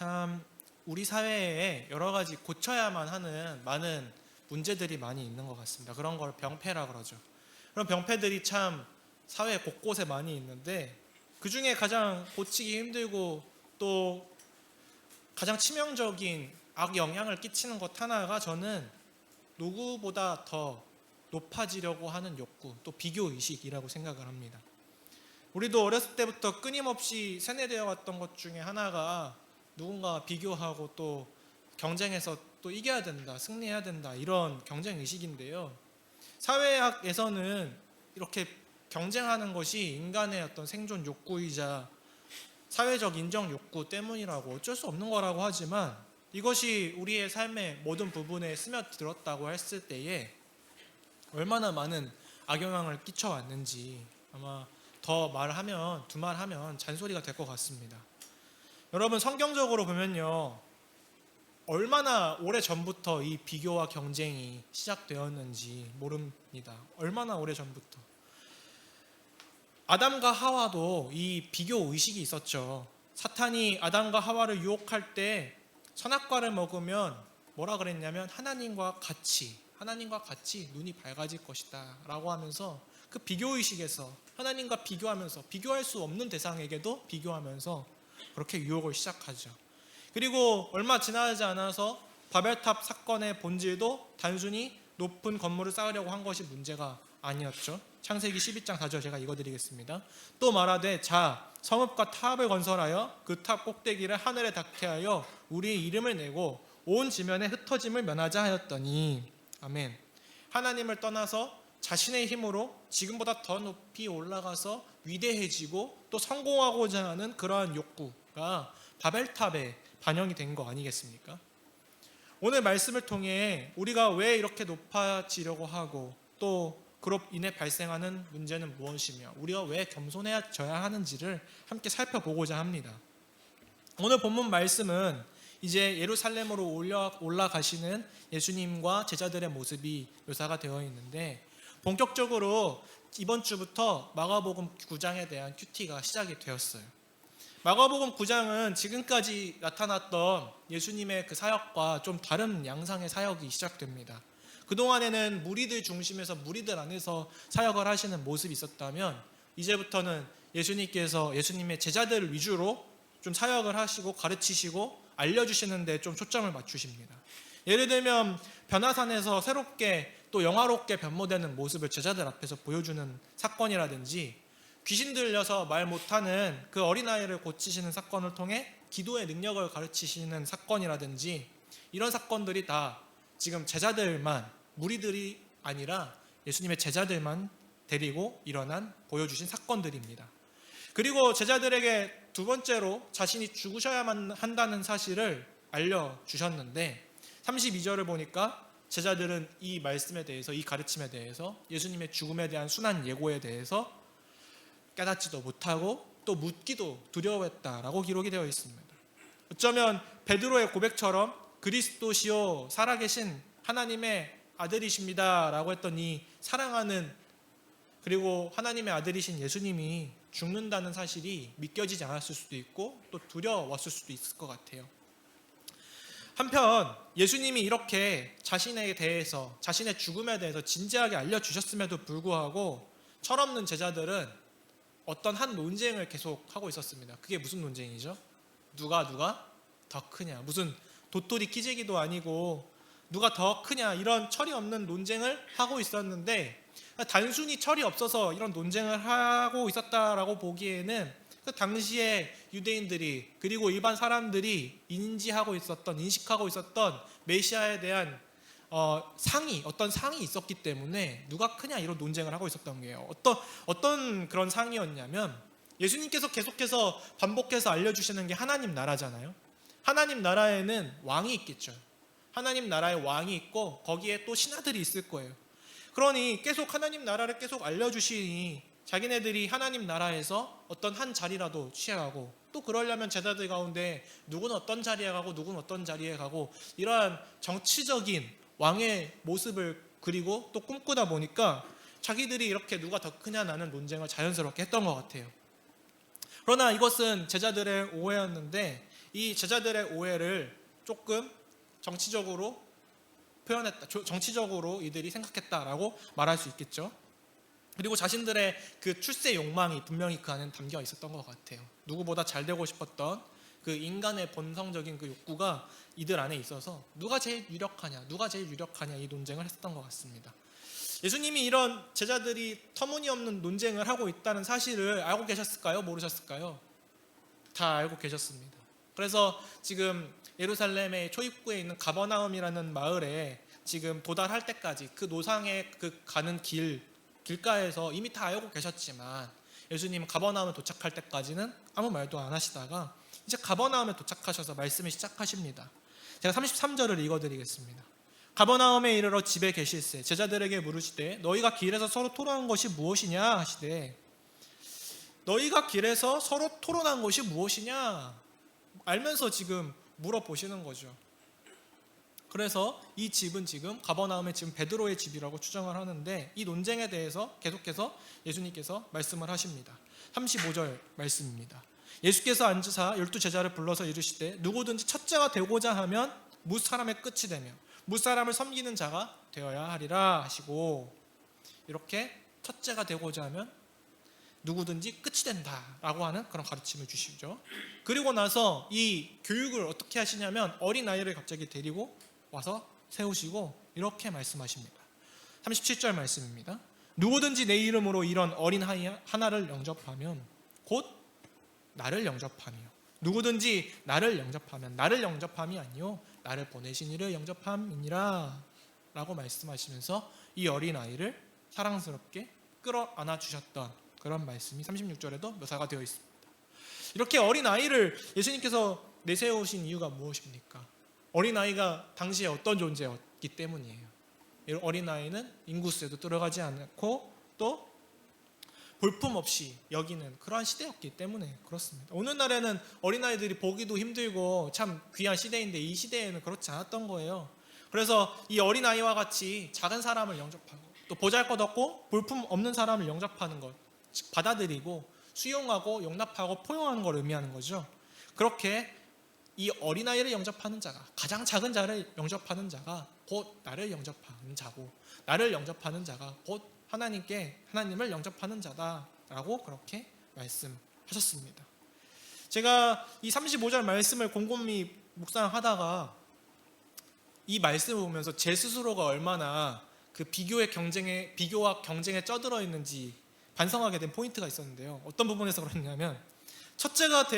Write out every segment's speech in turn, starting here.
참 우리 사회에 여러 가지 고쳐야만 하는 많은 문제들이 많이 있는 것 같습니다. 그런 걸 병폐라 그러죠. 그런 병폐들이 참 사회 곳곳에 많이 있는데 그 중에 가장 고치기 힘들고 또 가장 치명적인 악영향을 끼치는 것 하나가 저는 누구보다 더 높아지려고 하는 욕구, 또 비교의식이라고 생각을 합니다. 우리도 어렸을 때부터 끊임없이 세뇌되어 왔던 것 중에 하나가 누군가 비교하고 또 경쟁해서 또 이겨야 된다, 승리해야 된다, 이런 경쟁 의식인데요. 사회학에서는 이렇게 경쟁하는 것이 인간의 어떤 생존 욕구이자 사회적 인정 욕구 때문이라고 어쩔 수 없는 거라고 하지만 이것이 우리의 삶의 모든 부분에 스며들었다고 했을 때에 얼마나 많은 악영향을 끼쳐왔는지 아마 더 말하면 두말하면 잔소리가 될 것 같습니다. 여러분, 성경적으로 보면요, 얼마나 오래 전부터 이 비교와 경쟁이 시작되었는지 모릅니다. 얼마나 오래 전부터. 아담과 하와도 이 비교 의식이 있었죠. 사탄이 아담과 하와를 유혹할 때 선악과를 먹으면 뭐라 그랬냐면 하나님과 같이 눈이 밝아질 것이다 라고 하면서 그 비교 의식에서 하나님과 비교하면서 비교할 수 없는 대상에게도 비교하면서 그렇게 유혹을 시작하죠. 그리고 얼마 지나지 않아서 바벨탑 사건의 본질도 단순히 높은 건물을 쌓으려고 한 것이 문제가 아니었죠. 창세기 12장 4절 제가 읽어드리겠습니다. 또 말하되 자 성읍과 탑을 건설하여 그 탑 꼭대기를 하늘에 닿게 하여 우리의 이름을 내고 온 지면에 흩어짐을 면하자 하였더니 아멘. 하나님을 떠나서 자신의 힘으로 지금보다 더 높이 올라가서 위대해지고 또 성공하고자 하는 그러한 욕구가 바벨탑에 반영이 된 거 아니겠습니까? 오늘 말씀을 통해 우리가 왜 이렇게 높아지려고 하고 또 그로 인해 발생하는 문제는 무엇이며 우리가 왜 겸손해져야 하는지를 함께 살펴보고자 합니다. 오늘 본문 말씀은 이제 예루살렘으로 올라가시는 예수님과 제자들의 모습이 묘사가 되어 있는데 본격적으로 이번 주부터 마가복음 9장에 대한 큐티가 시작이 되었어요. 마가복음 9장은 지금까지 나타났던 예수님의 그 사역과 좀 다른 양상의 사역이 시작됩니다. 그동안에는 무리들 중심에서 무리들 안에서 사역을 하시는 모습이 있었다면 이제부터는 예수님께서 예수님의 제자들 위주로 좀 사역을 하시고 가르치시고 알려주시는 데 좀 초점을 맞추십니다. 예를 들면 변화산에서 새롭게 또 영화롭게 변모되는 모습을 제자들 앞에서 보여주는 사건이라든지 귀신 들려서 말 못하는 그 어린아이를 고치시는 사건을 통해 기도의 능력을 가르치시는 사건이라든지 이런 사건들이 다 지금 제자들만 무리들이 아니라 예수님의 제자들만 데리고 보여주신 사건들입니다. 그리고 제자들에게 두 번째로 자신이 죽으셔야만 한다는 사실을 알려주셨는데 32절을 보니까 제자들은 이 말씀에 대해서 이 가르침에 대해서 예수님의 죽음에 대한 순한 예고에 대해서 깨닫지도 못하고 또 묻기도 두려워했다라고 기록이 되어 있습니다. 어쩌면 베드로의 고백처럼 그리스도시요 살아계신 하나님의 아들이십니다 라고 했던 이 사랑하는 그리고 하나님의 아들이신 예수님이 죽는다는 사실이 믿겨지지 않았을 수도 있고 또 두려웠을 수도 있을 것 같아요. 한편 예수님이 이렇게 자신에 대해서 자신의 죽음에 대해서 진지하게 알려주셨음에도 불구하고 철없는 제자들은 어떤 한 논쟁을 계속 하고 있었습니다. 그게 무슨 논쟁이죠? 누가 더 크냐, 무슨 도토리 키재기도 아니고 누가 더 크냐 이런 철이 없는 논쟁을 하고 있었는데 단순히 철이 없어서 이런 논쟁을 하고 있었다라고 보기에는 그 당시에 유대인들이 그리고 일반 사람들이 인식하고 있었던 메시아에 대한 어떤 상이 있었기 때문에 누가 크냐 이런 논쟁을 하고 있었던 거예요. 어떤 그런 상이었냐면 예수님께서 계속해서 반복해서 알려주시는 게 하나님 나라잖아요. 하나님 나라에는 왕이 있겠죠. 하나님 나라에 왕이 있고 거기에 또 신하들이 있을 거예요. 그러니 계속 하나님 나라를 계속 알려주시니 자기네들이 하나님 나라에서 어떤 한 자리라도 취하고 또 그러려면 제자들 가운데 누구는 어떤 자리에 가고 누구는 어떤 자리에 가고 이러한 정치적인 왕의 모습을 그리고 또 꿈꾸다 보니까 자기들이 이렇게 누가 더 크냐라는 논쟁을 자연스럽게 했던 것 같아요. 그러나 이것은 제자들의 오해였는데 이 제자들의 오해를 조금 정치적으로 표현했다. 정치적으로 이들이 생각했다라고 말할 수 있겠죠. 그리고 자신들의 그 출세 욕망이 분명히 그 안에 담겨 있었던 것 같아요. 누구보다 잘 되고 싶었던 그 인간의 본성적인 그 욕구가 이들 안에 있어서 누가 제일 유력하냐 이 논쟁을 했었던 것 같습니다. 예수님이 이런 제자들이 터무니없는 논쟁을 하고 있다는 사실을 알고 계셨을까요? 모르셨을까요? 다 알고 계셨습니다. 그래서 지금 예루살렘의 초입구에 있는 가버나움이라는 마을에 지금 도달할 때까지 그 노상에 그 가는 길가에서 이미 다 알고 계셨지만 예수님은 가버나움에 도착할 때까지는 아무 말도 안 하시다가 이제 가버나움에 도착하셔서 말씀을 시작하십니다. 제가 33절을 읽어드리겠습니다. 가버나움에 이르러 집에 계실새 제자들에게 물으시되 너희가 길에서 서로 토론한 것이 무엇이냐 하시되 너희가 길에서 서로 토론한 것이 무엇이냐 알면서 지금 물어보시는 거죠. 그래서 이 집은 지금 가버나움의 지금 베드로의 집이라고 추정을 하는데 이 논쟁에 대해서 계속해서 예수님께서 말씀을 하십니다. 35절 말씀입니다. 예수께서 앉으사 12제자를 불러서 이르시되 누구든지 첫째가 되고자 하면 무사람의 끝이 되며 무사람을 섬기는 자가 되어야 하리라 하시고 이렇게 첫째가 되고자 하면 누구든지 끝이 된다라고 하는 그런 가르침을 주시죠. 그리고 나서 이 교육을 어떻게 하시냐면 어린아이를 갑자기 데리고 와서 세우시고 이렇게 말씀하십니다. 37절 말씀입니다. 누구든지 내 이름으로 이런 어린 아이 하나를 영접하면 곧 나를 영접하며 누구든지 나를 영접하면 나를 영접함이 아니요 나를 보내신 이를 영접함이니라 라고 말씀하시면서 이 어린아이를 사랑스럽게 끌어안아 주셨던 그런 말씀이 36절에도 묘사가 되어 있습니다. 이렇게 어린아이를 예수님께서 내세우신 이유가 무엇입니까? 어린아이가 당시에 어떤 존재였기 때문이에요. 어린아이는 인구수에도 들어가지 않고 또 볼품없이 여기는 그러한 시대였기 때문에 그렇습니다. 오늘날에는 어린아이들이 보기도 힘들고 참 귀한 시대인데 이 시대에는 그렇지 않았던 거예요. 그래서 이 어린아이와 같이 작은 사람을 영접하고 또 보잘것없고 볼품 없는 사람을 영접하는 것, 즉 받아들이고 수용하고 용납하고 포용하는 걸 의미하는 거죠. 그렇게 이 어린아이를 영접하는 자가 가장 작은 자를 영접하는 자가 곧 나를 영접하는 자고 나를 영접하는 자가 곧 하나님을 영접하는 자다라고 그렇게 말씀하셨습니다. 제가 이 35절 말씀을 곰곰이 묵상하다가 이 말씀을 보면서 제 스스로가 얼마나 그 비교와 경쟁에 쩌들어 있는지 반성하게 된 포인트가 있었는데요. 어떤 부분에서 그랬냐면 첫째가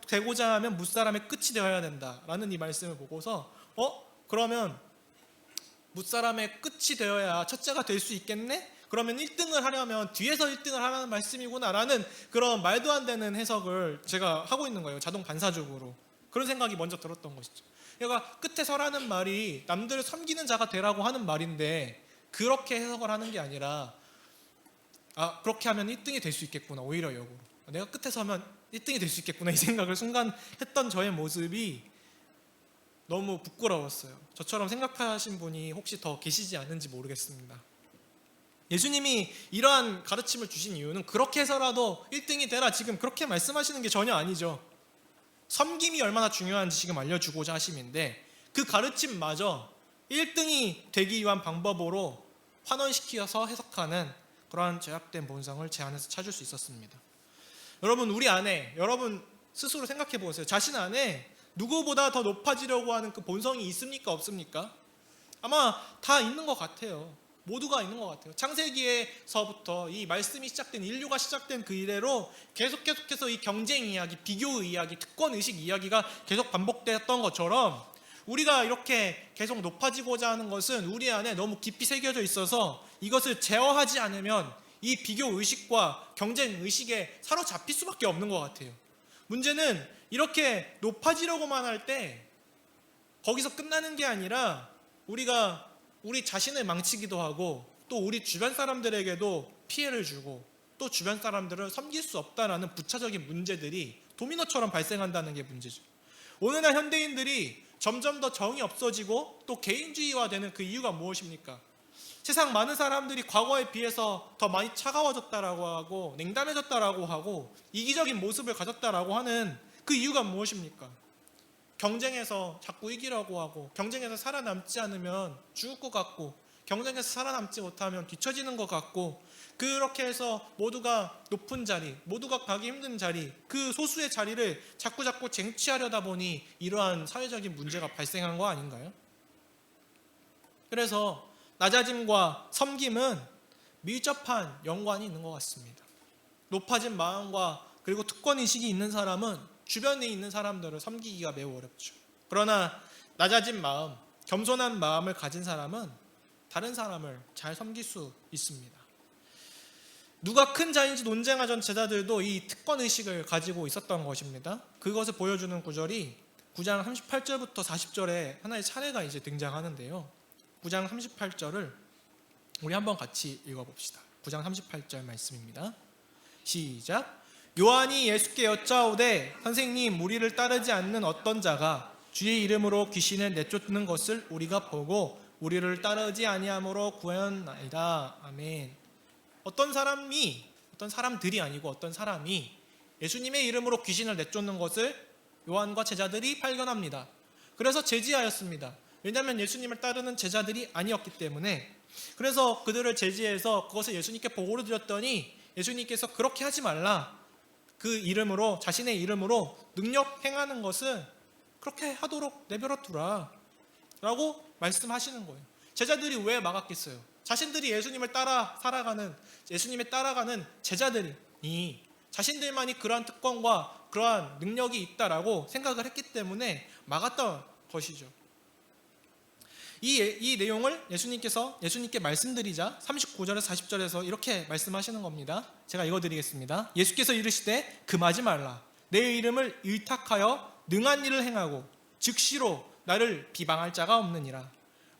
되고자 하면 무사람의 끝이 되어야 된다라는 이 말씀을 보고서 그러면 무사람의 끝이 되어야 첫째가 될 수 있겠네? 그러면 1등을 하려면 뒤에서 1등을 하라는 말씀이구나라는 그런 말도 안 되는 해석을 제가 하고 있는 거예요. 자동 반사적으로. 그런 생각이 먼저 들었던 것이죠. 그러니까 끝에 서라는 말이 남들을 섬기는 자가 되라고 하는 말인데 그렇게 해석을 하는 게 아니라 그렇게 하면 1등이 될 수 있겠구나. 오히려 역으로. 내가 끝에 서면 1등이 될 수 있겠구나. 이 생각을 순간 했던 저의 모습이 너무 부끄러웠어요. 저처럼 생각하신 분이 혹시 더 계시지 않은지 모르겠습니다. 예수님이 이러한 가르침을 주신 이유는 그렇게 해서라도 1등이 되라 지금 그렇게 말씀하시는 게 전혀 아니죠. 섬김이 얼마나 중요한지 지금 알려주고자 하심인데 그 가르침마저 1등이 되기 위한 방법으로 환원시켜서 해석하는 그러한 죄악된 본성을 제 안에서 찾을 수 있었습니다. 여러분 우리 안에 여러분 스스로 생각해 보세요. 자신 안에 누구보다 더 높아지려고 하는 그 본성이 있습니까? 없습니까? 아마 다 있는 것 같아요. 모두가 있는 것 같아요. 창세기에서부터 이 말씀이 시작된 인류가 시작된 그 이래로 계속해서 이 경쟁 이야기, 비교 이야기, 특권 의식 이야기가 계속 반복되었던 것처럼 우리가 이렇게 계속 높아지고자 하는 것은 우리 안에 너무 깊이 새겨져 있어서 이것을 제어하지 않으면 이 비교 의식과 경쟁 의식에 사로잡힐 수밖에 없는 것 같아요. 문제는 이렇게 높아지려고만 할 때 거기서 끝나는 게 아니라 우리가 우리 자신을 망치기도 하고 또 우리 주변 사람들에게도 피해를 주고 또 주변 사람들을 섬길 수 없다라는 부차적인 문제들이 도미노처럼 발생한다는 게 문제죠. 오늘날 현대인들이 점점 더 정이 없어지고 또 개인주의화되는 그 이유가 무엇입니까? 세상 많은 사람들이 과거에 비해서 더 많이 차가워졌다라고 하고 냉담해졌다라고 하고 이기적인 모습을 가졌다라고 하는 그 이유가 무엇입니까? 경쟁에서 자꾸 이기려고 하고, 경쟁에서 살아남지 않으면 죽을 것 같고, 경쟁에서 살아남지 못하면 뒤처지는 것 같고, 그렇게 해서 모두가 높은 자리, 모두가 가기 힘든 자리, 그 소수의 자리를 자꾸 쟁취하려다 보니 이러한 사회적인 문제가 발생한 거 아닌가요? 그래서 낮아짐과 섬김은 밀접한 연관이 있는 것 같습니다. 높아진 마음과 그리고 특권의식이 있는 사람은 주변에 있는 사람들을 섬기기가 매우 어렵죠. 그러나 낮아진 마음, 겸손한 마음을 가진 사람은 다른 사람을 잘 섬길 수 있습니다. 누가 큰 자인지 논쟁하던 제자들도 이 특권의식을 가지고 있었던 것입니다. 그것을 보여주는 구절이 9장 38절부터 40절에 하나의 차례가 이제 등장하는데요. 9장 38절을 우리 한번 같이 읽어봅시다. 9장 38절 말씀입니다. 시작. 요한이 예수께 여짜오되 선생님, 우리를 따르지 않는 어떤 자가 주의 이름으로 귀신을 내쫓는 것을 우리가 보고 우리를 따르지 아니함으로 구하였나이다. 아멘. 어떤 사람들이 아니고 어떤 사람이 예수님의 이름으로 귀신을 내쫓는 것을 요한과 제자들이 발견합니다. 그래서 제지하였습니다. 왜냐하면 예수님을 따르는 제자들이 아니었기 때문에. 그래서 그들을 제지해서 그것을 예수님께 보고를 드렸더니 예수님께서 그렇게 하지 말라. 그 이름으로, 자신의 이름으로 능력 행하는 것은 그렇게 하도록 내버려 두라 라고 말씀하시는 거예요. 제자들이 왜 막았겠어요? 자신들이 예수님을 따라 살아가는, 예수님에 따라가는 제자들이 자신들만이 그러한 특권과 그러한 능력이 있다라고 생각을 했기 때문에 막았던 것이죠. 이 내용을 예수님께 말씀드리자 39절에서 40절에서 이렇게 말씀하시는 겁니다. 제가 읽어드리겠습니다. 예수께서 이르시되 금하지 말라. 내 이름을 의탁하여 능한 일을 행하고 즉시로 나를 비방할 자가 없느니라.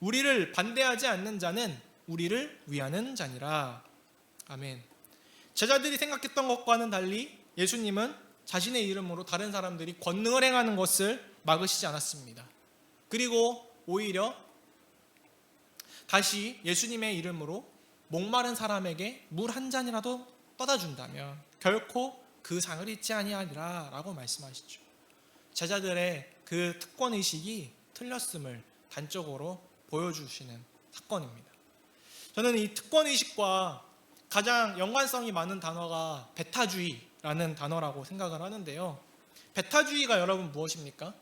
우리를 반대하지 않는 자는 우리를 위하는 자니라. 아멘. 제자들이 생각했던 것과는 달리 예수님은 자신의 이름으로 다른 사람들이 권능을 행하는 것을 막으시지 않았습니다. 그리고 오히려 다시 예수님의 이름으로 목마른 사람에게 물 한 잔이라도 떠다 준다면 결코 그 상을 잊지 아니하리라 라고 말씀하시죠. 제자들의 그 특권의식이 틀렸음을 단적으로 보여주시는 사건입니다. 저는 이 특권의식과 가장 연관성이 많은 단어가 배타주의라는 단어라고 생각을 하는데요. 배타주의가 여러분 무엇입니까?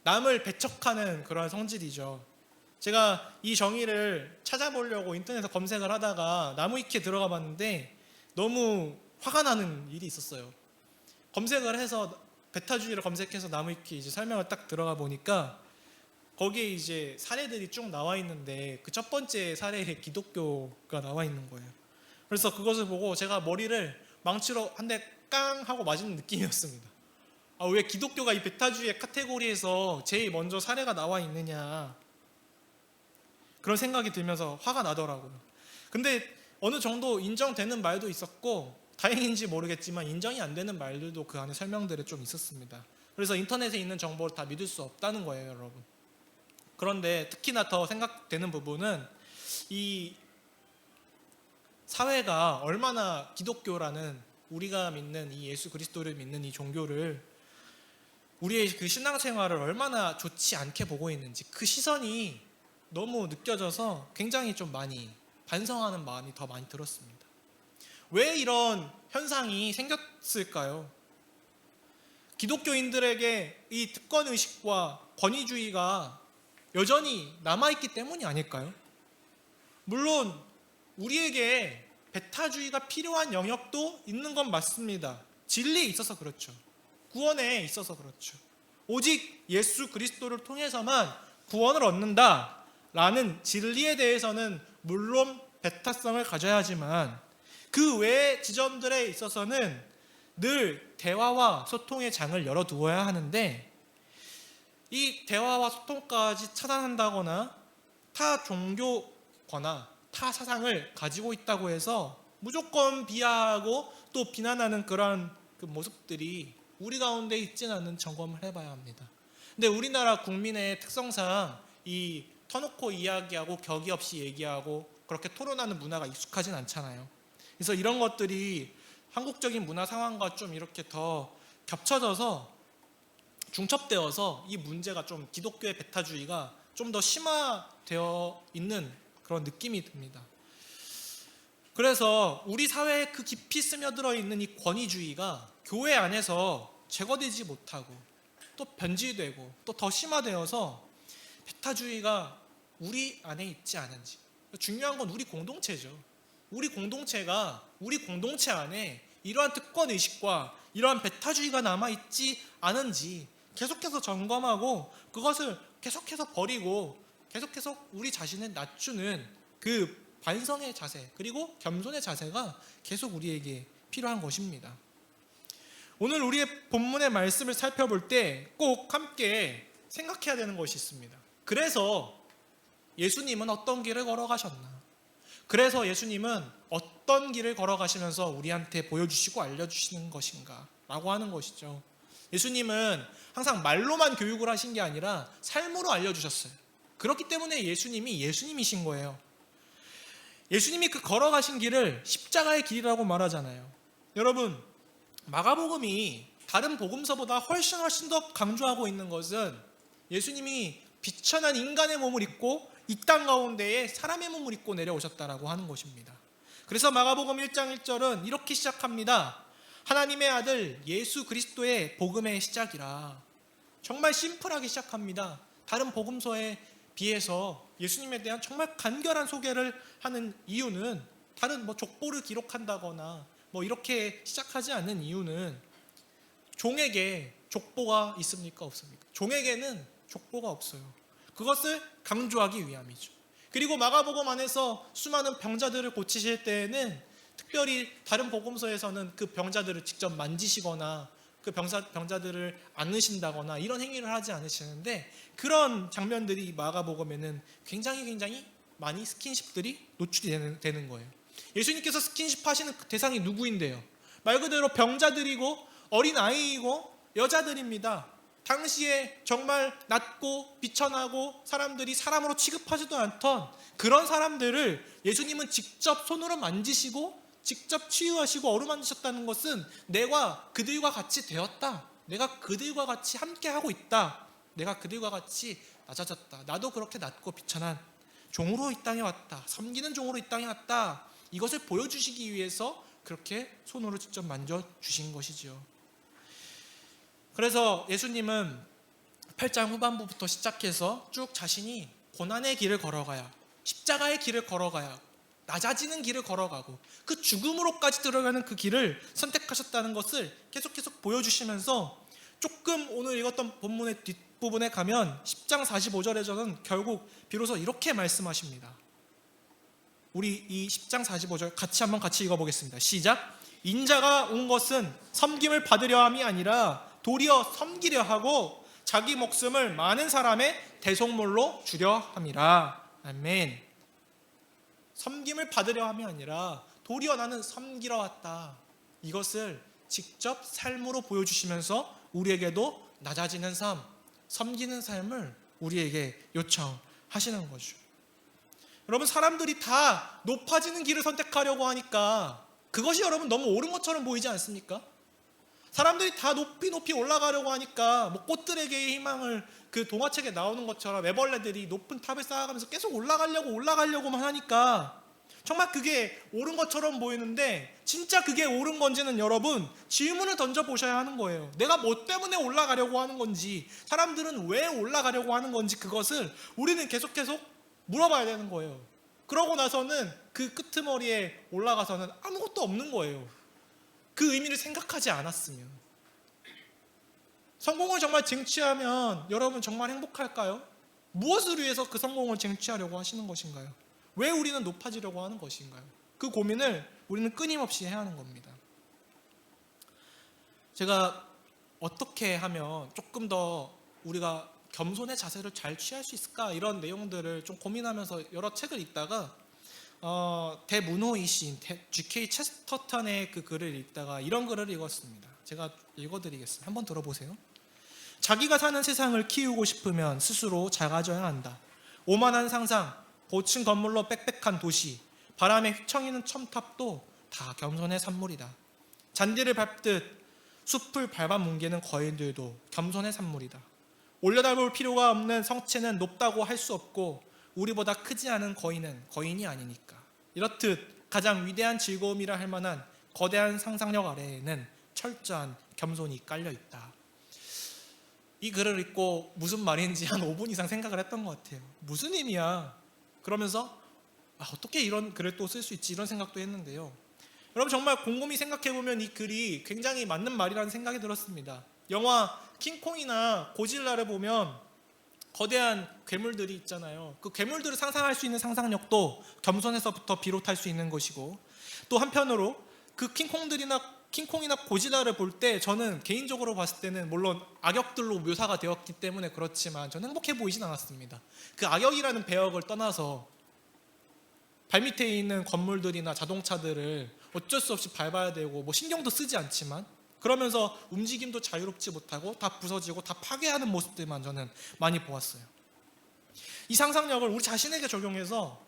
남을 배척하는 그런 성질이죠. 제가 이 정의를 찾아보려고 인터넷에 검색을 하다가 나무위키에 들어가 봤는데 너무 화가 나는 일이 있었어요. 검색을 해서 배타주의를 검색해서 나무위키 이제 설명을 딱 들어가 보니까 거기에 이제 사례들이 쭉 나와 있는데 그 첫 번째 사례에 기독교가 나와 있는 거예요. 그래서 그것을 보고 제가 머리를 망치로 한 대 깡 하고 맞은 느낌이었습니다. 왜 기독교가 이 배타주의의 카테고리에서 제일 먼저 사례가 나와 있느냐, 그런 생각이 들면서 화가 나더라고요. 근데 어느 정도 인정되는 말도 있었고 다행인지 모르겠지만 인정이 안 되는 말들도 그 안에 설명들에 좀 있었습니다. 그래서 인터넷에 있는 정보를 다 믿을 수 없다는 거예요, 여러분. 그런데 특히나 더 생각되는 부분은 이 사회가 얼마나 기독교라는, 우리가 믿는 이 예수 그리스도를 믿는 이 종교를, 우리의 그 신앙생활을 얼마나 좋지 않게 보고 있는지 그 시선이 너무 느껴져서 굉장히 좀 많이 반성하는 마음이 더 많이 들었습니다. 왜 이런 현상이 생겼을까요? 기독교인들에게 이 특권의식과 권위주의가 여전히 남아있기 때문이 아닐까요? 물론 우리에게 배타주의가 필요한 영역도 있는 건 맞습니다. 진리에 있어서 그렇죠. 구원에 있어서 그렇죠. 오직 예수 그리스도를 통해서만 구원을 얻는다 라는 진리에 대해서는 물론 배타성을 가져야 하지만 그 외의 지점들에 있어서는 늘 대화와 소통의 장을 열어두어야 하는데, 이 대화와 소통까지 차단한다거나 타 종교거나 타 사상을 가지고 있다고 해서 무조건 비하하고 또 비난하는 그런 그 모습들이 우리 가운데 있지는 않는 점검을 해봐야 합니다. 근데 우리나라 국민의 특성상 이 터놓고 이야기하고 격이 없이 얘기하고 그렇게 토론하는 문화가 익숙하진 않잖아요. 그래서 이런 것들이 한국적인 문화 상황과 좀 이렇게 더 겹쳐져서 중첩되어서 이 문제가 좀 기독교의 배타주의가 좀 더 심화되어 있는 그런 느낌이 듭니다. 그래서 우리 사회에 그 깊이 스며들어 있는 이 권위주의가 교회 안에서 제거되지 못하고 또 변질되고 또 더 심화되어서 배타주의가 우리 안에 있지 않은지. 중요한 건 우리 공동체죠. 우리 공동체가 우리 공동체 안에 이러한 특권의식과 이러한 배타주의가 남아있지 않은지 계속해서 점검하고 그것을 계속해서 버리고 계속해서 우리 자신을 낮추는 그 반성의 자세 그리고 겸손의 자세가 계속 우리에게 필요한 것입니다. 오늘 우리의 본문의 말씀을 살펴볼 때 꼭 함께 생각해야 되는 것이 있습니다. 그래서 예수님은 어떤 길을 걸어가셨나? 그래서 예수님은 어떤 길을 걸어가시면서 우리한테 보여주시고 알려주시는 것인가? 라고 하는 것이죠. 예수님은 항상 말로만 교육을 하신 게 아니라 삶으로 알려주셨어요. 그렇기 때문에 예수님이 예수님이신 거예요. 예수님이 그 걸어가신 길을 십자가의 길이라고 말하잖아요. 여러분, 마가복음이 다른 복음서보다 훨씬 더 강조하고 있는 것은 예수님이 비천한 인간의 몸을 입고 이 땅 가운데에 사람의 몸을 입고 내려오셨다라고 하는 것입니다. 그래서 마가복음 1장 1절은 이렇게 시작합니다. 하나님의 아들 예수 그리스도의 복음의 시작이라. 정말 심플하게 시작합니다. 다른 복음서에 비해서 예수님에 대한 정말 간결한 소개를 하는 이유는 다른 족보를 기록한다거나 이렇게 시작하지 않는 이유는 종에게 족보가 있습니까? 없습니까? 종에게는 족보가 없어요. 그것을 강조하기 위함이죠. 그리고 마가복음 안에서 수많은 병자들을 고치실 때에는 특별히 다른 복음서에서는 그 병자들을 직접 만지시거나 그 병자들을 안으신다거나 이런 행위를 하지 않으시는데 그런 장면들이 마가복음에는 굉장히 많이 스킨십들이 노출이 되는 거예요. 예수님께서 스킨십 하시는 대상이 누구인데요? 말 그대로 병자들이고 어린아이이고 여자들입니다. 당시에 정말 낮고 비천하고 사람들이 사람으로 취급하지도 않던 그런 사람들을 예수님은 직접 손으로 만지시고 직접 치유하시고 어루만지셨다는 것은 내가 그들과 같이 되었다. 내가 그들과 같이 함께하고 있다. 내가 그들과 같이 낮아졌다. 나도 그렇게 낮고 비천한 종으로 이 땅에 왔다. 섬기는 종으로 이 땅에 왔다. 이것을 보여주시기 위해서 그렇게 손으로 직접 만져주신 것이죠. 그래서 예수님은 8장 후반부부터 시작해서 쭉 자신이 고난의 길을 걸어가야 십자가의 길을 걸어가야 낮아지는 길을 걸어가고 그 죽음으로까지 들어가는 그 길을 선택하셨다는 것을 계속 보여주시면서 조금 오늘 읽었던 본문의 뒷부분에 가면 10장 45절에서는 결국 비로소 이렇게 말씀하십니다. 우리 이 10장 45절 같이 읽어보겠습니다. 시작. 인자가 온 것은 섬김을 받으려 함이 아니라 도리어 섬기려 하고 자기 목숨을 많은 사람의 대속물로 주려 함이라. 아멘. 섬김을 받으려 함이 아니라 도리어 나는 섬기러 왔다. 이것을 직접 삶으로 보여주시면서 우리에게도 낮아지는 삶, 섬기는 삶을 우리에게 요청하시는 거죠. 여러분, 사람들이 다 높아지는 길을 선택하려고 하니까 그것이 여러분 너무 옳은 것처럼 보이지 않습니까? 사람들이 다 높이 올라가려고 하니까 꽃들에게의 희망을 그 동화책에 나오는 것처럼 애벌레들이 높은 탑을 쌓아가면서 계속 올라가려고만 하니까 정말 그게 옳은 것처럼 보이는데 진짜 그게 옳은 건지는 여러분 질문을 던져보셔야 하는 거예요. 내가 뭐 때문에 올라가려고 하는 건지, 사람들은 왜 올라가려고 하는 건지, 그것을 우리는 계속 물어봐야 되는 거예요. 그러고 나서는 그 끄트머리에 올라가서는 아무것도 없는 거예요. 그 의미를 생각하지 않았으면. 성공을 정말 쟁취하면 여러분 정말 행복할까요? 무엇을 위해서 그 성공을 쟁취하려고 하시는 것인가요? 왜 우리는 높아지려고 하는 것인가요? 그 고민을 우리는 끊임없이 해야 하는 겁니다. 제가 어떻게 하면 조금 더 우리가 겸손의 자세를 잘 취할 수 있을까, 이런 내용들을 좀 고민하면서 여러 책을 읽다가 대문호이 시인 G.K. 체스터턴의 그 글을 읽다가 이런 글을 읽었습니다. 제가 읽어드리겠습니다. 한번 들어보세요. 자기가 사는 세상을 키우고 싶으면 스스로 작아져야 한다. 오만한 상상, 고층 건물로 빽빽한 도시, 바람에 휘청이는 첨탑도 다 겸손의 산물이다. 잔디를 밟듯 숲을 밟아 뭉개는 거인들도 겸손의 산물이다. 올려다볼 필요가 없는 성체는 높다고 할 수 없고 우리보다 크지 않은 거인은 거인이 아니니까. 이렇듯 가장 위대한 즐거움이라 할 만한 거대한 상상력 아래에는 철저한 겸손이 깔려있다. 이 글을 읽고 무슨 말인지 한 5분 이상 생각을 했던 것 같아요. 무슨 의미야? 그러면서 어떻게 이런 글을 또 쓸 수 있지? 이런 생각도 했는데요. 여러분 정말 곰곰이 생각해보면 이 글이 굉장히 맞는 말이라는 생각이 들었습니다. 영화 킹콩이나 고질라를 보면 거대한 괴물들이 있잖아요. 그 괴물들을 상상할 수 있는 상상력도 겸손에서부터 비롯할 수 있는 것이고, 또 한편으로 그 킹콩이나 고질라를 볼 때 저는 개인적으로 봤을 때는 물론 악역들로 묘사가 되었기 때문에 그렇지만 저는 행복해 보이진 않았습니다. 그 악역이라는 배역을 떠나서 발밑에 있는 건물들이나 자동차들을 어쩔 수 없이 밟아야 되고 뭐 신경도 쓰지 않지만 그러면서 움직임도 자유롭지 못하고 다 부서지고 다 파괴하는 모습들만 저는 많이 보았어요. 이 상상력을 우리 자신에게 적용해서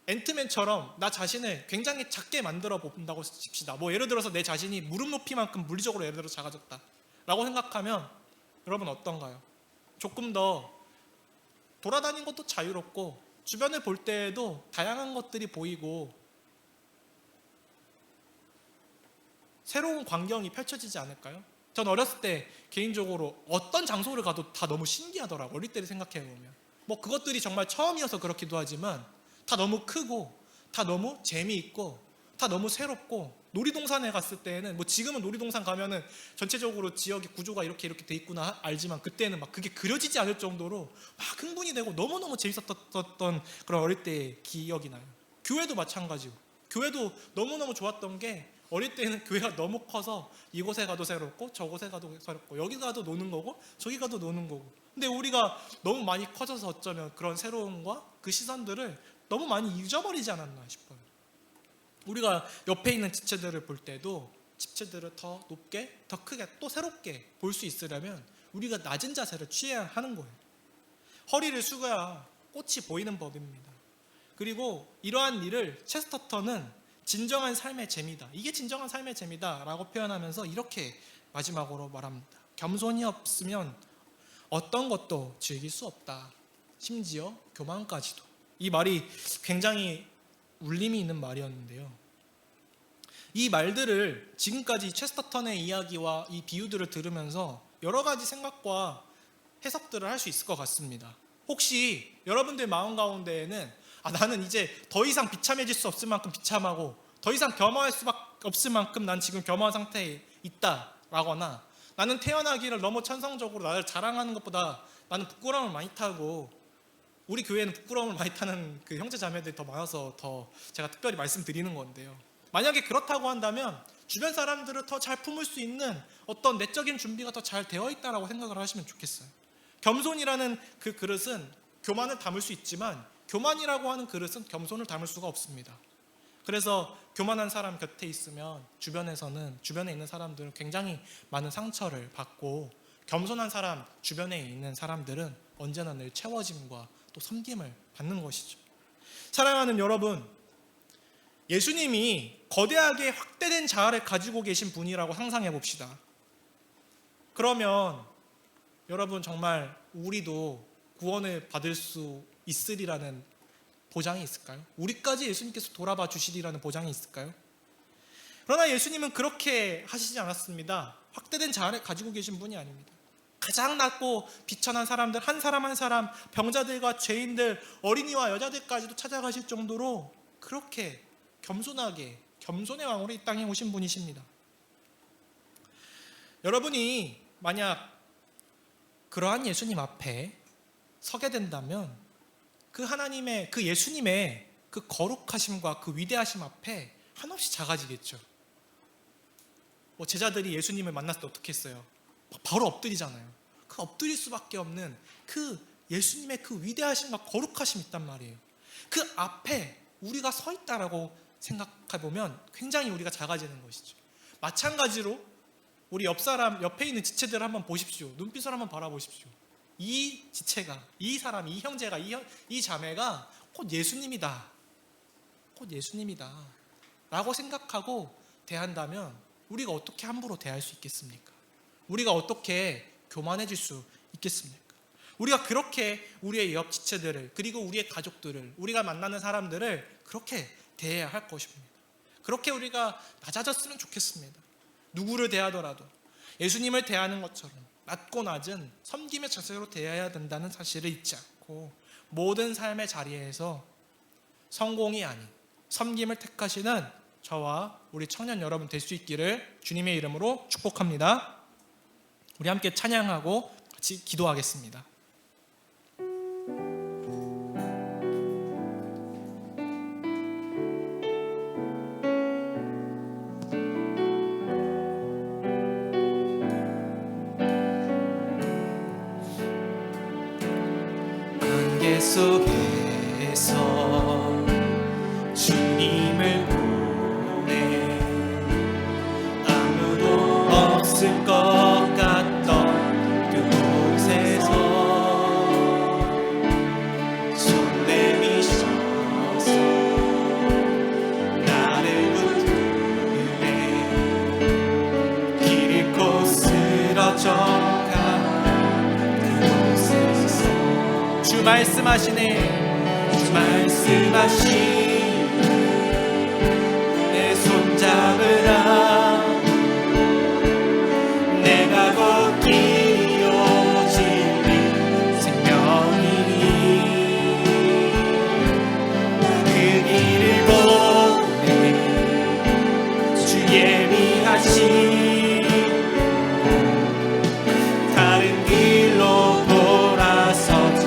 앤트맨처럼 나 자신을 굉장히 작게 만들어 본다고 칩시다. 뭐 예를 들어서 내 자신이 무릎 높이만큼 물리적으로 예를 들어 작아졌다 라고 생각하면 여러분 어떤가요? 조금 더 돌아다니는 것도 자유롭고 주변을 볼 때에도 다양한 것들이 보이고 새로운 광경이 펼쳐지지 않을까요? 전 어렸을 때 개인적으로 어떤 장소를 가도 다 너무 신기하더라고요. 어릴 때를 생각해보면 뭐 그것들이 정말 처음이어서 그렇기도 하지만 다 너무 크고 다 너무 재미있고 다 너무 새롭고, 놀이동산에 갔을 때는 뭐 지금은 놀이동산 가면은 전체적으로 지역의 구조가 이렇게 돼 있구나 알지만 그때는 막 그게 그려지지 않을 정도로 막 흥분이 되고 너무너무 재밌었던 그런 어릴 때의 기억이 나요. 교회도 마찬가지고 교회도 너무너무 좋았던 게 어릴 때는 교회가 너무 커서 이곳에 가도 새롭고 저곳에 가도 새롭고 여기 가도 노는 거고 저기 가도 노는 거고, 근데 우리가 너무 많이 커져서 어쩌면 그런 새로움과 그 시선들을 너무 많이 잊어버리지 않았나 싶어요. 우리가 옆에 있는 지체들을 볼 때도 지체들을 더 높게 더 크게 또 새롭게 볼 수 있으려면 우리가 낮은 자세를 취해야 하는 거예요. 허리를 숙여야 꽃이 보이는 법입니다. 그리고 이러한 일을 체스터턴은 진정한 삶의 재미다, 이게 진정한 삶의 재미다 라고 표현하면서 이렇게 마지막으로 말합니다. 겸손이 없으면 어떤 것도 즐길 수 없다, 심지어 교만까지도. 이 말이 굉장히 울림이 있는 말이었는데요. 이 말들을 지금까지 체스터턴의 이야기와 이 비유들을 들으면서 여러 가지 생각과 해석들을 할 수 있을 것 같습니다. 혹시 여러분들 마음 가운데에는 나는 이제 더 이상 비참해질 수 없을 만큼 비참하고 더 이상 겸허할 수밖에 없을 만큼 난 지금 겸허한 상태에 있다 라거나, 나는 태어나기를 너무 천성적으로 나를 자랑하는 것보다 나는 부끄러움을 많이 타고, 우리 교회는 부끄러움을 많이 타는 그 형제 자매들이 더 많아서 더 제가 특별히 말씀드리는 건데요. 만약에 그렇다고 한다면 주변 사람들을 더 잘 품을 수 있는 어떤 내적인 준비가 더 잘 되어 있다라고 생각을 하시면 좋겠어요. 겸손이라는 그 그릇은 교만을 담을 수 있지만 교만이라고 하는 그릇은 겸손을 담을 수가 없습니다. 그래서 교만한 사람 곁에 있으면 주변에 있는 사람들은 굉장히 많은 상처를 받고, 겸손한 사람 주변에 있는 사람들은 언제나 늘 채워짐과 또 섬김을 받는 것이죠. 사랑하는 여러분, 예수님이 거대하게 확대된 자아를 가지고 계신 분이라고 상상해 봅시다. 그러면 여러분 정말 우리도 구원을 받을 수 있으리라는 보장이 있을까요? 우리까지 예수님께서 돌아봐 주시리라는 보장이 있을까요? 그러나 예수님은 그렇게 하시지 않았습니다. 확대된 자아를 가지고 계신 분이 아닙니다. 가장 낮고 비천한 사람들 한 사람 한 사람, 병자들과 죄인들, 어린이와 여자들까지도 찾아가실 정도로 그렇게 겸손하게 겸손의 왕으로 이 땅에 오신 분이십니다. 여러분이 만약 그러한 예수님 앞에 서게 된다면 그 하나님의, 그 예수님의 그 거룩하심과 그 위대하심 앞에 한없이 작아지겠죠. 뭐 제자들이 예수님을 만났을 때 어떻게 했어요? 바로 엎드리잖아요. 그 엎드릴 수밖에 없는 그 예수님의 그 위대하심과 거룩하심이 있단 말이에요. 그 앞에 우리가 서 있다라고 생각해 보면 굉장히 우리가 작아지는 것이죠. 마찬가지로 우리 옆에 있는 지체들을 한번 보십시오. 눈빛을 한번 바라보십시오. 이 지체가, 이 사람, 이 형제가, 이 자매가 곧 예수님이다, 곧 예수님이다 라고 생각하고 대한다면 우리가 어떻게 함부로 대할 수 있겠습니까? 우리가 어떻게 교만해질 수 있겠습니까? 우리가 그렇게 우리의 옆 지체들을, 그리고 우리의 가족들을, 우리가 만나는 사람들을 그렇게 대해야 할 것입니다. 그렇게 우리가 낮아졌으면 좋겠습니다. 누구를 대하더라도 예수님을 대하는 것처럼 낮고 낮은 섬김의 자세로 대해야 된다는 사실을 잊지 않고 모든 삶의 자리에서 성공이 아닌 섬김을 택하시는 저와 우리 청년 여러분 될 수 있기를 주님의 이름으로 축복합니다. 우리 함께 찬양하고 같이 기도하겠습니다. 안개 속에서 주님을 보내 아무도 없을 것 같던 그곳에서 손 내미셔서 나를 붙드네 길 잃고 쓰러져 주 말씀하시네. 주 말씀하시네. 내 손잡으라. 내가 곧 길이요 진리 생명이니 그 길을 보내 주 예비하시 다른 길로 돌아서지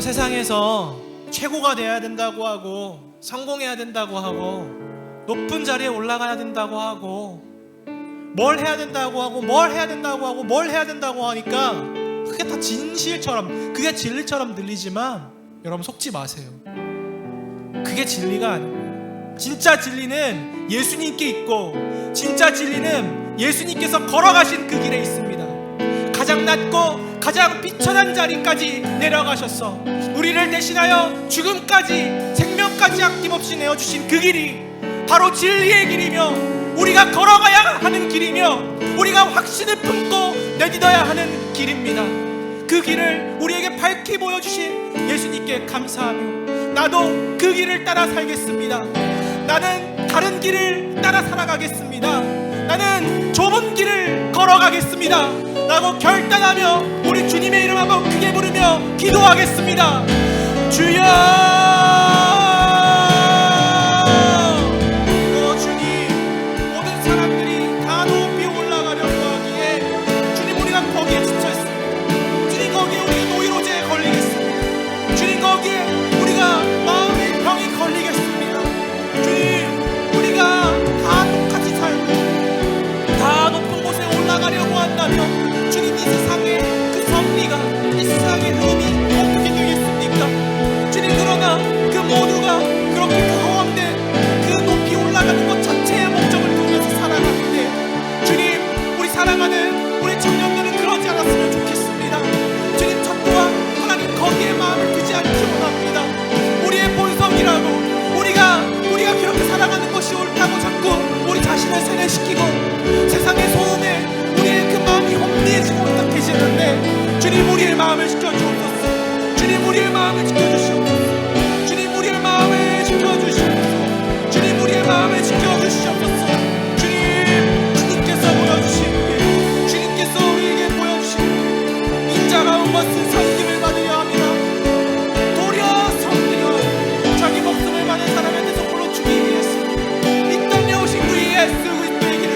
세상에서 최고가 돼야 된다고 하고 성공해야 된다고 하고 높은 자리에 올라가야 된다고 하고 뭘 해야 된다고 하고 뭘 해야 된다고 하고 뭘 해야 된다고 하니까 그게 다 진실처럼, 그게 진리처럼 들리지만 여러분 속지 마세요. 그게 진리가 아니에요. 진짜 진리는 예수님께 있고 진짜 진리는 예수님께서 걸어가신 그 길에 있습니다. 가장 낮고 가장 비천한 자리까지 내려가셔서 우리를 대신하여 죽음까지 생명까지 아낌없이 내어주신 그 길이 바로 진리의 길이며 우리가 걸어가야 하는 길이며 우리가 확신을 품고 내딛어야 하는 길입니다. 그 길을 우리에게 밝히 보여주신 예수님께 감사하며 나도 그 길을 따라 살겠습니다. 나는 다른 길을 따라 살아가겠습니다. 나는 좁은 길을 걸어가겠습니다. 라고 결단하며 우리 주님의 이름 한번 크게 부르며 기도하겠습니다. 주여, 주님, 모든 사람들이 다 높이 올라가려고 하기에 주님, 우리가 거기에 지쳐있습니다. 주님, 거기에 우리가 노이로제에 걸리겠습니다. 주님, 거기에 우리가 마음의 병이 걸리겠습니다. 주님, 우리가 다 똑같이 살고 다 높은 곳에 올라가려고 한다면 주님, 이 세상의 그 섭리가, 이 세상의 흐름이 어떻게 되겠습니까? 주님, 그러나 그 모두가 그렇게 그 허황된 그 높이 올라가는 것 자체의 목적을 통해서 살아가는데 주님, 우리 사랑하는 우리 청년들은 그러지 않았으면 좋겠습니다. 주님, 저 또한 하나님 거기에 마음을 두지 않기 원합니다. 우리의 본성이라고 우리가 그렇게 살아가는 것이 옳다고 자꾸 우리 자신을 세뇌시키고 세상의 소음에 우리의 그 마음이 혼미해지고 있다 계시는데 주님, 우리의 마음을 지켜주옵소서. 주님, 우리의 마음을 지켜주시옵소서. 주님, 우리의 마음을 지켜주시옵소서. 주님, 우리의 마음을 지켜주시옵소서. 주님, 주님께서 보여주신 주님께서 우리에게 보여주신 인자가운 것은 섬김을 받으려 합니다. 도리어 섬기려 자기 목숨을 많은 사람한테서 불러 주기 위해서 이 땅에 오신 우리 예수 그리스도의 길을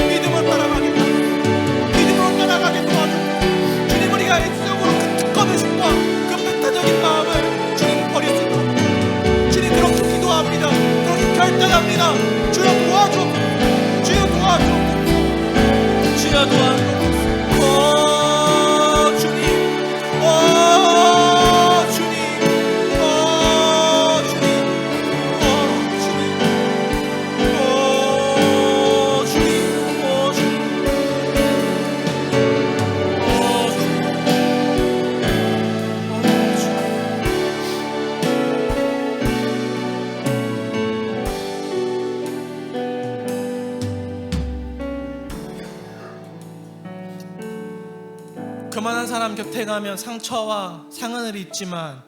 믿음으로 따라가게 도와주옵소서. 믿음으로 따라가게 도와주옵소서. 주님, 우리가 일시적으로 그 특권의식과 그 배타적인 마음을 주님 버릴 수 있도록 주님, 그렇게 기도합니다. 그렇게 결단합니다. 주여 도와주옵소서. 주여 도와주옵소서. 주여 도와주옵소서. 주님, 주님, 주님, 교만한 사람 곁에 가면 상처와 상흔을 입지만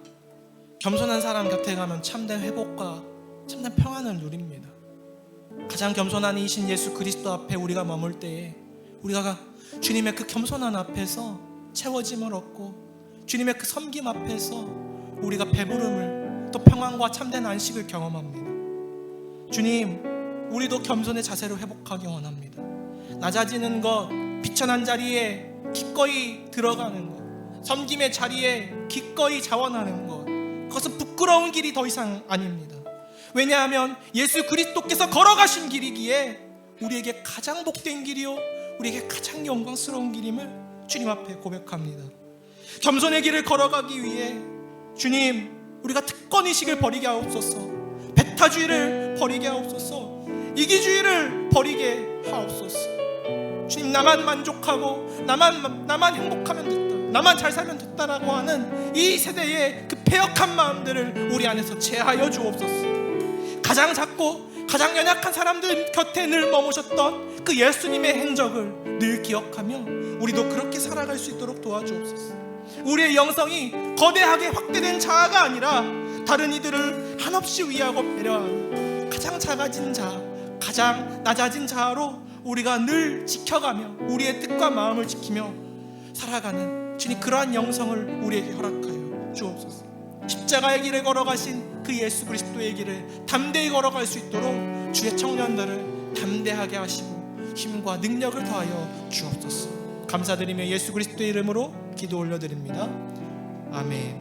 겸손한 사람 곁에 가면 참된 회복과 참된 평안을 누립니다. 가장 겸손한 이신 예수 그리스도 앞에 우리가 머물 때에 우리가 주님의 그 겸손한 앞에서 채워짐을 얻고 주님의 그 섬김 앞에서 우리가 배부름을 또 평안과 참된 안식을 경험합니다. 주님, 우리도 겸손의 자세로 회복하기 원합니다. 낮아지는 것, 비천한 자리에 기꺼이 들어가는 것, 섬김의 자리에 기꺼이 자원하는 것, 그것은 부끄러운 길이 더 이상 아닙니다. 왜냐하면 예수 그리스도께서 걸어가신 길이기에 우리에게 가장 복된 길이요 우리에게 가장 영광스러운 길임을 주님 앞에 고백합니다. 겸손의 길을 걸어가기 위해 주님, 우리가 특권의식을 버리게 하옵소서. 배타주의를 버리게 하옵소서. 이기주의를 버리게 하옵소서. 주님, 나만 만족하고 나만 행복하면 됐다, 나만 잘 살면 됐다라고 하는 이 세대의 그 패역한 마음들을 우리 안에서 제하여 주옵소서. 가장 작고 가장 연약한 사람들 곁에 늘 머무셨던 그 예수님의 행적을 늘 기억하며 우리도 그렇게 살아갈 수 있도록 도와주옵소서. 우리의 영성이 거대하게 확대된 자아가 아니라 다른 이들을 한없이 위하고 배려하는 가장 작아진 자, 가장 낮아진 자아로 우리가 늘 지켜가며 우리의 뜻과 마음을 지키며 살아가는 주님, 그러한 영성을 우리에게 허락하여 주옵소서. 십자가의 길을 걸어가신 그 예수 그리스도의 길을 담대히 걸어갈 수 있도록 주의 청년들을 담대하게 하시고 힘과 능력을 더하여 주옵소서. 감사드리며 예수 그리스도의 이름으로 기도 올려드립니다. 아멘.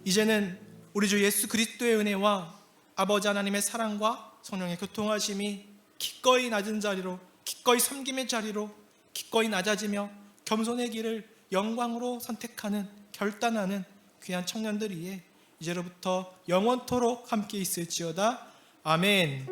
이제는 우리 주 예수 그리스도의 은혜와 아버지 하나님의 사랑과 성령의 교통하심이 기꺼이 낮은 자리로, 기꺼이 섬김의 자리로, 기꺼이 낮아지며 겸손의 길을 영광으로 선택하는, 결단하는 귀한 청년들 위해 이제로부터 영원토록 함께 있을지어다. 아멘.